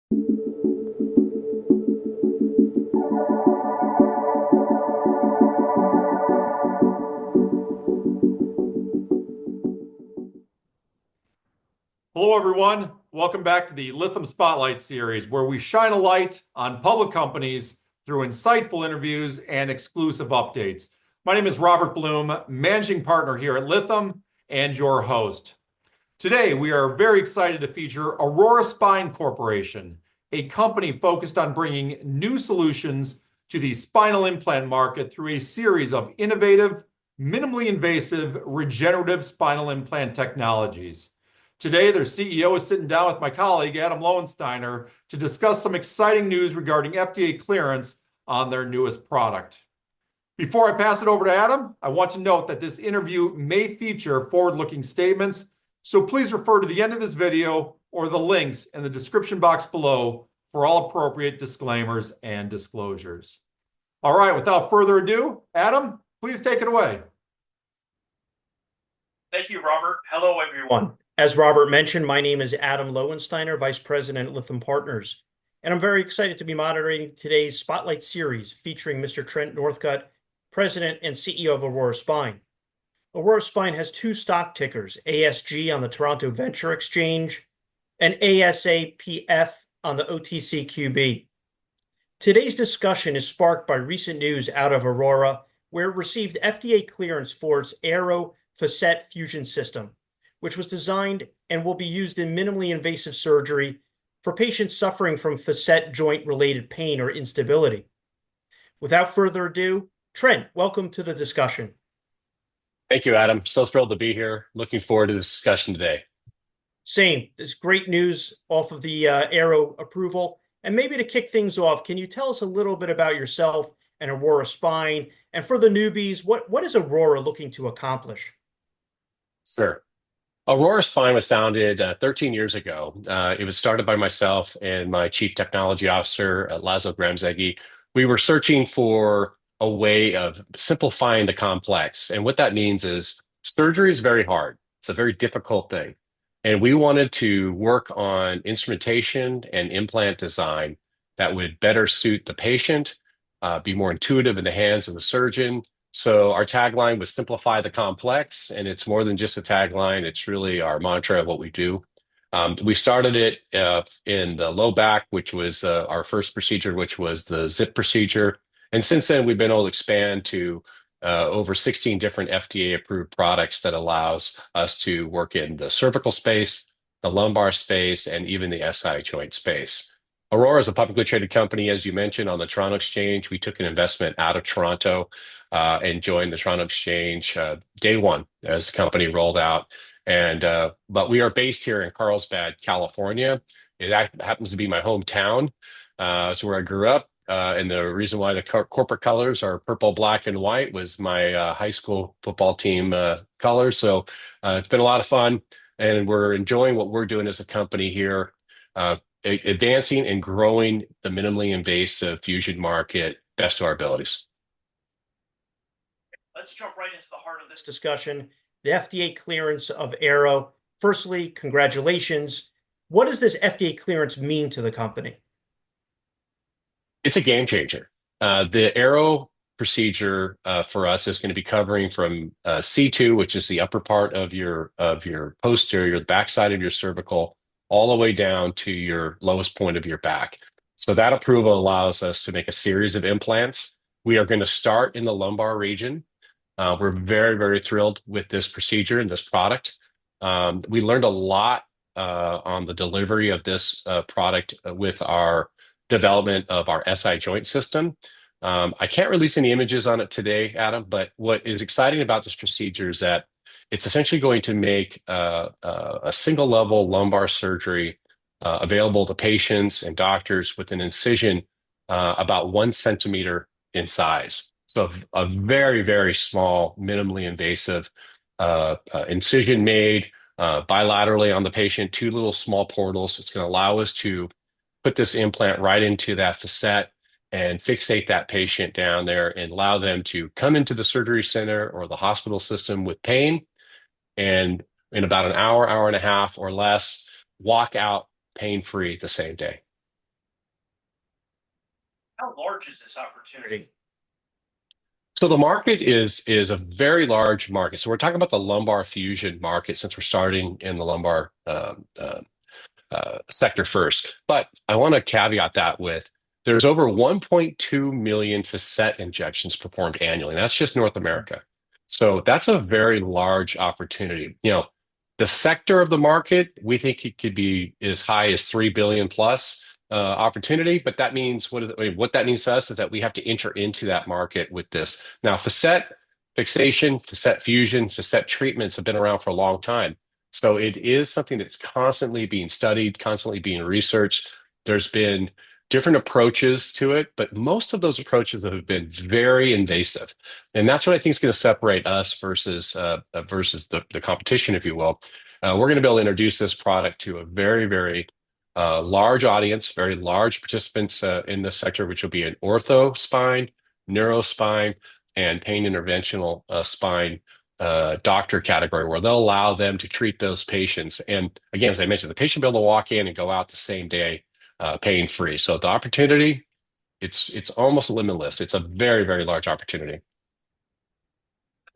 Hello, everyone. Welcome back to the Lytham Spotlight Series, where we shine a light on public companies through insightful interviews and exclusive updates. My name is Robert Bloom, managing partner here at Lytham and your host. Today, we are very excited to feature Aurora Spine Corporation, a company focused on bringing new solutions to the spinal implant market through a series of innovative, minimally invasive, regenerative spinal implant technologies. Today, their CEO is sitting down with my colleague, Adam Lowensteiner, to discuss some exciting news regarding FDA clearance on their newest product. Before I pass it over to Adam, I want to note that this interview may feature forward-looking statements, so please refer to the end of this video or the links in the description box below for all appropriate disclaimers and disclosures. All right, without further ado, Adam, please take it away. Thank you, Robert. Hello, everyone. As Robert mentioned, my name is Adam Lowensteiner, Vice President at Lytham Partners, and I'm very excited to be moderating today's Spotlight Series featuring Mr. Trent Northcutt, President and CEO of Aurora Spine. Aurora Spine has two stock tickers, ASG on the Toronto Venture Exchange and ASAPF on the OTCQB. Today's discussion is sparked by recent news out of Aurora, where it received FDA clearance for its Aero Facet Fusion System, which was designed and will be used in minimally invasive surgery for patients suffering from facet joint-related pain or instability. Without further ado, Trent, welcome to the discussion. Thank you, Adam. So thrilled to be here. Looking forward to this discussion today. Same. This great news off of the Aero approval. And maybe to kick things off, can you tell us a little bit about yourself and Aurora Spine? And for the newbies, what is Aurora looking to accomplish? Sure. Aurora Spine was founded 13 years ago. It was started by myself and my chief technology officer, Laszlo Gramzegi. We were searching for a way of simplifying the complex. And what that means is surgery is very hard. It's a very difficult thing. And we wanted to work on instrumentation and implant design that would better suit the patient, be more intuitive in the hands of the surgeon. So our tagline was simplify the complex, and it's more than just a tagline. It's really our mantra of what we do. We started it in the low back, which was our first procedure, which was the zip procedure. And since then, we've been able to expand to over 16 different FDA-approved products that allows us to work in the cervical space, the lumbar space, and even the SI joint space. Aurora is a publicly traded company, as you mentioned, on the Toronto Exchange. We took an investment out of Toronto and joined the Toronto Exchange day one as the company rolled out. But we are based here in Carlsbad, California. It happens to be my hometown. It's where I grew up. And the reason why the corporate colors are purple, black, and white was my high school football team colors. So it's been a lot of fun, and we're enjoying what we're doing as a company here, advancing and growing the minimally invasive fusion market best to our abilities. Let's jump right into the heart of this discussion, the FDA clearance of Aero. Firstly, congratulations. What does this FDA clearance mean to the company? It's a game changer. The Aero procedure for us is going to be covering from C2, which is the upper part of your posterior, the backside of your cervical, all the way down to your lowest point of your back. So that approval allows us to make a series of implants. We are going to start in the lumbar region. We're very, very thrilled with this procedure and this product. We learned a lot on the delivery of this product with our development of our SI joint system. I can't release any images on it today, Adam, but what is exciting about this procedure is that it's essentially going to make a single level lumbar surgery available to patients and doctors with an incision about 1 centimeter in size. So a very, very small, minimally invasive incision made bilaterally on the patient, 2 little small portals. It's going to allow us to put this implant right into that facet and fixate that patient down there and allow them to come into the surgery center or the hospital system with pain, and in about an hour, hour and a half or less, walk out pain-free the same day. How large is this opportunity? So the market is a very large market. So we're talking about the lumbar fusion market since we're starting in the lumbar sector first. But I want to caveat that with there's over 1.2 million facet injections performed annually. And that's just North America. So that's a very large opportunity. The sector of the market, we think it could be as high as 3 billion plus opportunity. But that means what that means to us is that we have to enter into that market with this. Now, facet fixation, facet fusion, facet treatments have been around for a long time. So it is something that's constantly being studied, constantly being researched. There's been different approaches to it, but most of those approaches have been very invasive. And that's what I think is going to separate us versus the competition, if you will. We're going to be able to introduce this product to a very, very large audience, very large participants in this sector, which will be an ortho spine, neurospine, and pain interventional spine doctor category, where they'll allow them to treat those patients. And again, as I mentioned, the patient will be able to walk in and go out the same day pain-free. So the opportunity, it's almost limitless. It's a very, very large opportunity.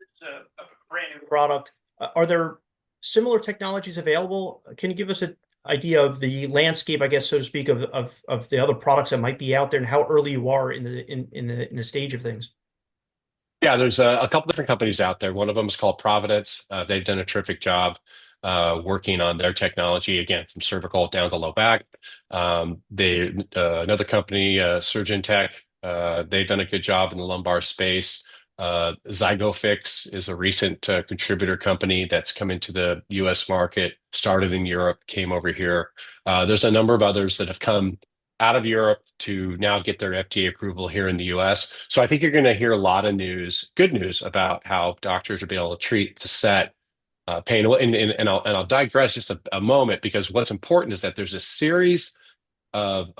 It's a brand new product. Are there similar technologies available? Can you give us an idea of the landscape, I guess, so to speak, of the other products that might be out there and how early you are in the stage of things? Yeah, there's a couple different companies out there. One of them is called Providence. They've done a terrific job working on their technology, again, from cervical down to low back. Another company, Surgeon Tech, they've done a good job in the lumbar space. Zygofix is a recent contributor company that's come into the US market, started in Europe, came over here. There's a number of others that have come out of Europe to now get their FDA approval here in the US. So I think you're going to hear a lot of good news about how doctors will be able to treat facet pain. And I'll digress just a moment, because what's important is that there's a series of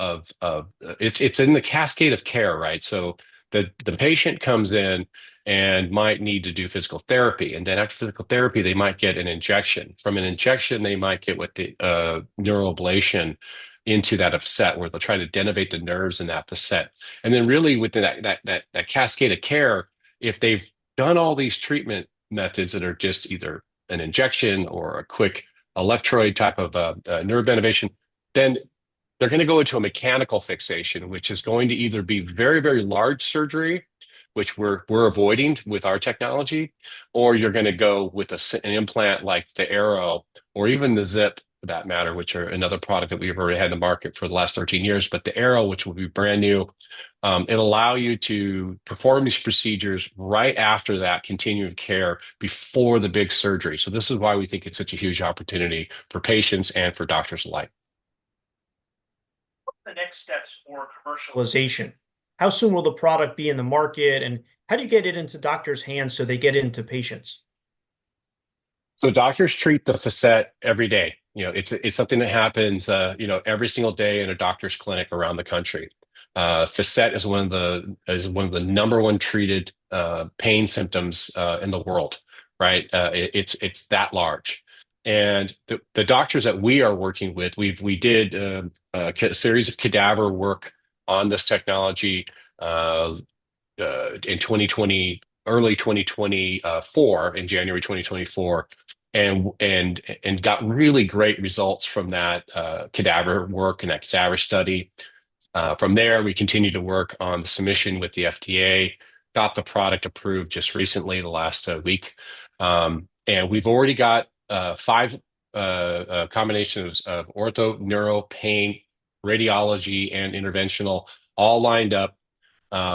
it's in the cascade of care, right? So the patient comes in and might need to do physical therapy, and then after physical therapy, they might get an injection. From an injection, they might get what the neuroablation into that facet, where they'll try to denervate the nerves in that facet. And then really within that cascade of care, if they've done all these treatment methods that are just either an injection or a quick electrode type of nerve denervation, then they're going to go into a mechanical fixation, which is going to either be very, very large surgery, which we're avoiding with our technology, or you're going to go with an implant like the Arrow or even the Zip, for that matter, which are another product that we've already had in the market for the last 13 years. But the Arrow, which will be brand new, it'll allow you to perform these procedures right after that continuum of care before the big surgery. So this is why we think it's such a huge opportunity for patients and for doctors alike. What are the next steps for commercialization? How soon will the product be in the market, and how do you get it into doctors' hands so they get into patients? So doctors treat the facet every day. It's something that happens, every single day in a doctor's clinic around the country. Facet is one of the number one treated pain symptoms in the world, right? It's that large. And the doctors that we are working with, we did a series of cadaver work on this technology in 2020, early 2024, in January 2024, and got really great results from that cadaver work and that cadaver study. From there, we continued to work on the submission with the FDA, got the product approved just recently, the last week. And we've already got 5 combinations of ortho, neuro, pain, radiology, and interventional all lined up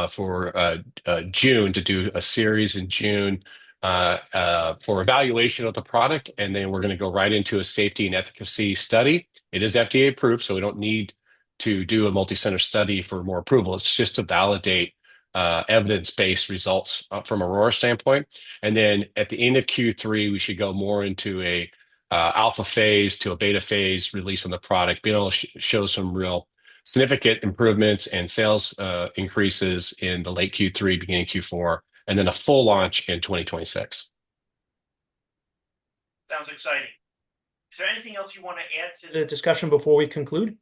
for June, to do a series in June for evaluation of the product. And then we're going to go right into a safety and efficacy study. It is FDA approved, so we don't need to do a multi-center study for more approval. It's just to validate evidence-based results from Aurora standpoint. And then at the end of Q3, we should go more into a alpha phase to a beta phase release on the product, being able to show some real significant improvements and sales increases in the late Q3, beginning Q4, and then a full launch in 2026. Sounds exciting. Is there anything else you want to add to the discussion before we conclude?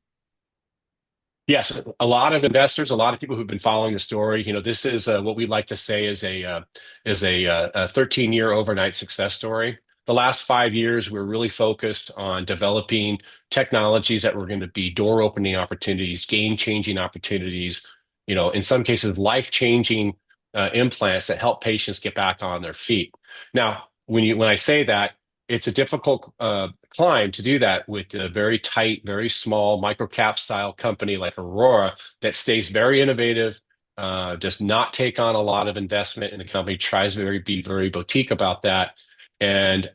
Yes, a lot of investors, a lot of people who've been following the story. This is what we like to say is a 13-year overnight success story. The last 5 years, we're really focused on developing technologies that were going to be door-opening opportunities, game-changing opportunities. In some cases, life-changing implants that help patients get back on their feet. Now, when I say that, it's a difficult climb to do that with a very tight, very small microcap style company like Aurora that stays very innovative, does not take on a lot of investment in the company, tries to be very boutique about that. And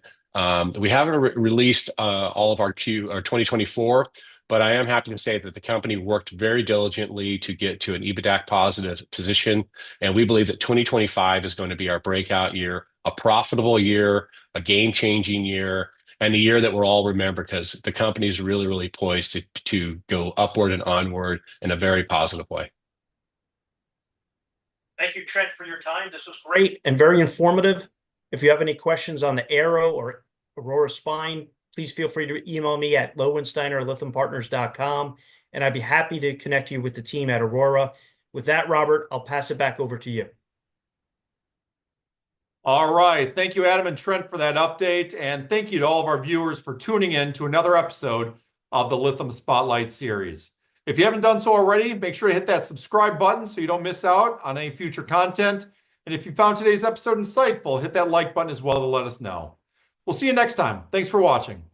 we haven't released all of our 2024, but I am happy to say that the company worked very diligently to get to an EBITDA positive position. And we believe that 2025 is going to be our breakout year, a profitable year, a game-changing year, and a year that we'll all remember because the company is really, really poised to go upward and onward in a very positive way. Thank you, Trent, for your time. This was great and very informative. If you have any questions on the Aero or Aurora Spine, please feel free to email me at lowensteiner@lythampartners.com, and I'd be happy to connect you with the team at Aurora. With that, Robert, I'll pass it back over to you. All right. Thank you, Adam and Trent, for that update. And thank you to all of our viewers for tuning in to another episode of the Lytham Spotlight Series. If you haven't done so already, make sure to hit that subscribe button so you don't miss out on any future content. And if you found today's episode insightful, hit that like button as well to let us know. We'll see you next time. Thanks for watching.